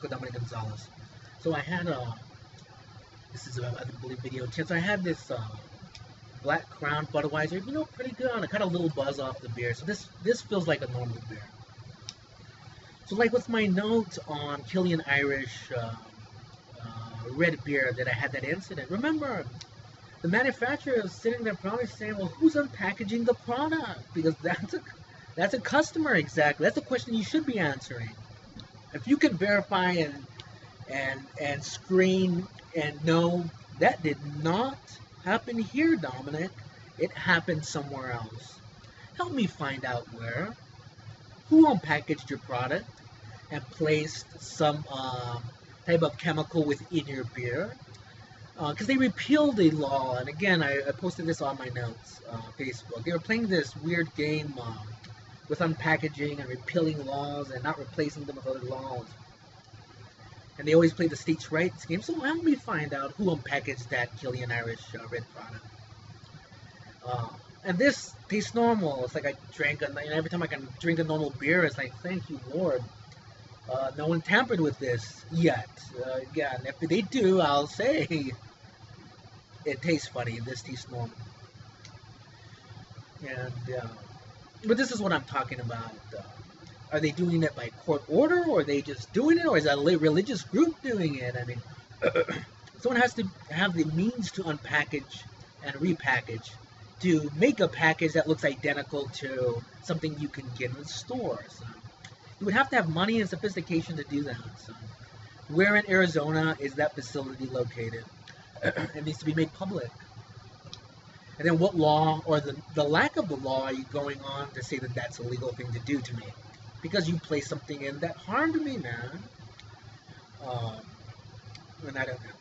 Marco Dominic Gonzalez. So I had this is I believe video 10. So I had this Black Crown Budweiser, pretty good on it. Got a little buzz off the beer. So this feels like a normal beer. So like with my note on Killian Irish red beer that I had that incident. Remember, the manufacturer is sitting there probably saying, well, who's unpackaging the product? Because that's a customer exactly. That's the question you should be answering. If you can verify and screen and know that did not happen here, Dominic, it happened somewhere else. Help me find out where. Who unpackaged your product and placed some type of chemical within your beer? Because they repealed a law, and again, I posted this on my notes, Facebook. They were playing this weird game with unpackaging and repealing laws and not replacing them with other laws. And they always play the states' rights game. So help me find out who unpackaged that Killian Irish red product. And this tastes normal. It's like I drank, every time I can drink a normal beer, it's like, thank you, Lord. No one tampered with this yet. Again, if they do, I'll say it tastes funny. This tastes normal. And but this is what I'm talking about. Are they doing it by court order, or are they just doing it, or is that a religious group doing it? I mean, someone has to have the means to unpackage and repackage to make a package that looks identical to something you can get in the store. So you would have to have money and sophistication to do that. So where in Arizona is that facility located? It needs to be made public. And then what law, or the lack of the law, are you going on to say that that's a legal thing to do to me? Because you placed something in that harmed me, man. And I don't know.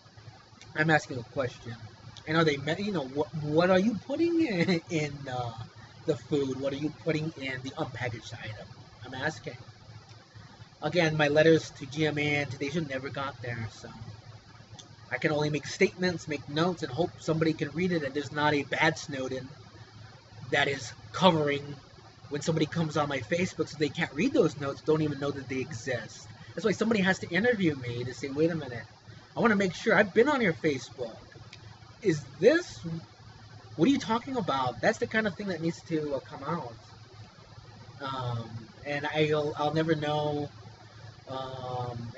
I'm asking a question. And are they, what are you putting in the food? What are you putting in the unpackaged item? I'm asking. Again, my letters to GMA and Today Show never got there, so I can only make statements, make notes, and hope somebody can read it, and there's not a bad Snowden that is covering when somebody comes on my Facebook so they can't read those notes, don't even know that they exist. That's why somebody has to interview me to say, wait a minute, I want to make sure I've been on your Facebook. Is this, what are you talking about? That's the kind of thing that needs to come out. And I'll never know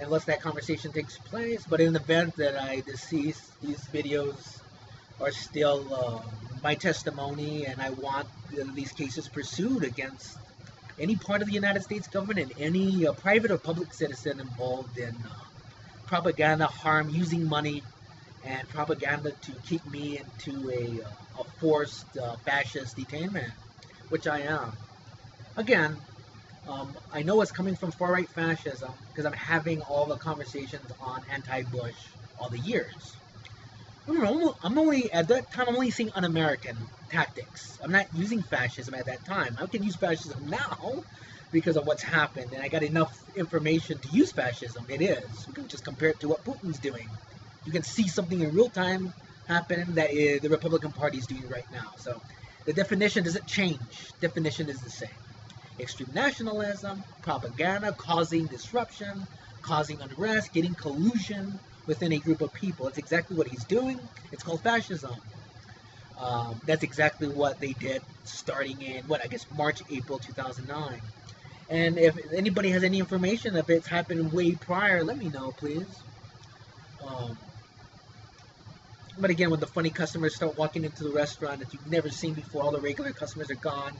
unless that conversation takes place. But in the event that I decease, these videos are still my testimony, and I want these cases pursued against any part of the United States government and any private or public citizen involved in propaganda, harm, using money and propaganda to keep me into a forced fascist detainment, which I am. Again, I know it's coming from far-right fascism because I'm having all the conversations on anti-Bush all the years. Remember, I'm only, at that time, I'm only seeing un-American tactics. I'm not using fascism at that time. I can use fascism now because of what's happened, and I got enough information to use fascism. It is. We can just compare it to what Putin's doing. You can see something in real time happen that the Republican Party is doing right now. So the definition doesn't change. Definition is the same. Extreme nationalism, propaganda, causing disruption, causing unrest, getting collusion within a group of people. It's exactly what he's doing. It's called fascism. That's exactly what they did starting in, March, April 2009. And if anybody has any information, if it's happened way prior, let me know, please. But again, when the funny customers start walking into the restaurant that you've never seen before, all the regular customers are gone,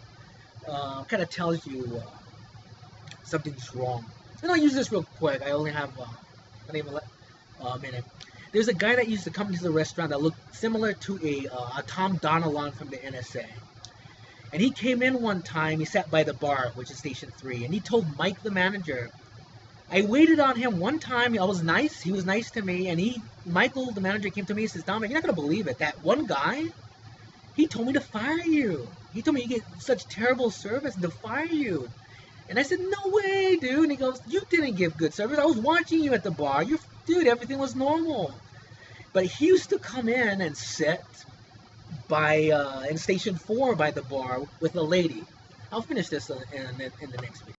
kind of tells you something's wrong. And I'll use this real quick. I only have a minute. There's a guy that used to come into the restaurant that looked similar to a Tom Donilon from the NSA. And he came in one time, he sat by the bar, which is Station 3, and he told Mike, the manager, I waited on him one time, I was nice, he was nice to me, and Michael, the manager, came to me and says, Dominic, you're not going to believe it, that one guy, he told me to fire you. He told me you get such terrible service and to fire you. And I said, no way, dude. And he goes, you didn't give good service. I was watching you at the bar. Dude, everything was normal. But he used to come in and sit in Station 4 by the bar with a lady. I'll finish this in the next video.